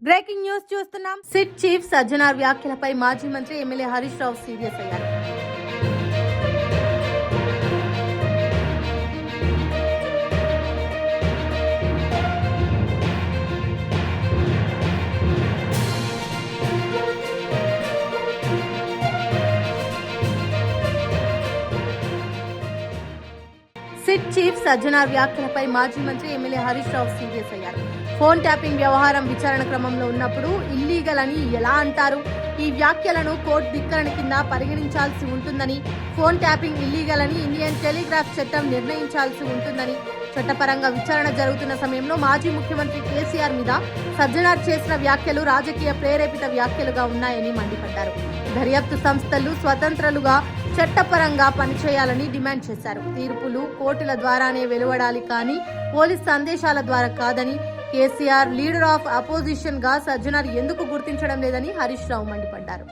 Breaking news చూస్తున్నాం. SIT chief Sajjanar వ్యాఖ్యలపై మాజీ మంత్రి ఎమ్మెల్యే హరీష్ రావు సీరియస్ అయ్యారు. సిట్ చీఫ్ సజ్జనార్ వ్యాఖ్యలపై మాజీ మంత్రి ఎమ్మెల్యే హరీష్ రావు సీరియస్ అయ్యారు. ఫోన్ ట్యాపింగ్ వ్యవహారం విచారణ క్రమంలో ఉన్నప్పుడు ఇల్లీగల్ అని ఎలా అంటారు? ఈ వ్యాఖ్యలను కోర్టు ధిక్కరణ కింద పరిగణించాల్సి ఉంటుందని, ఫోన్ ట్యాపింగ్ ఇల్లీగల్ అని ఇండియన్ టెలిగ్రాఫ్ చట్టం నిర్ణయించాల్సి ఉంటుందని, చట్టపరంగా విచారణ జరుగుతున్న సమయంలో మాజీ ముఖ్యమంత్రి కేసీఆర్ మీద సజ్జనార్ చేసిన వ్యాఖ్యలు రాజకీయ ప్రేరేపిత వ్యాఖ్యలుగా ఉన్నాయని మండిపడ్డారు. దర్యాప్తు సంస్థలు స్వతంత్రాలుగా చట్టపరంగా పనిచేయాలని డిమాండ్ చేశారు. తీర్పులు కోర్టుల ద్వారానే వెలువడాలి కానీ పోలీస్ సందేశాల ద్వారా కాదని, కేసీఆర్ లీడర్ ఆఫ్ అపోజిషన్ గా సజ్జనార్ ఎందుకు గుర్తించడం లేదని హరీష్ రావు మండిపడ్డారు.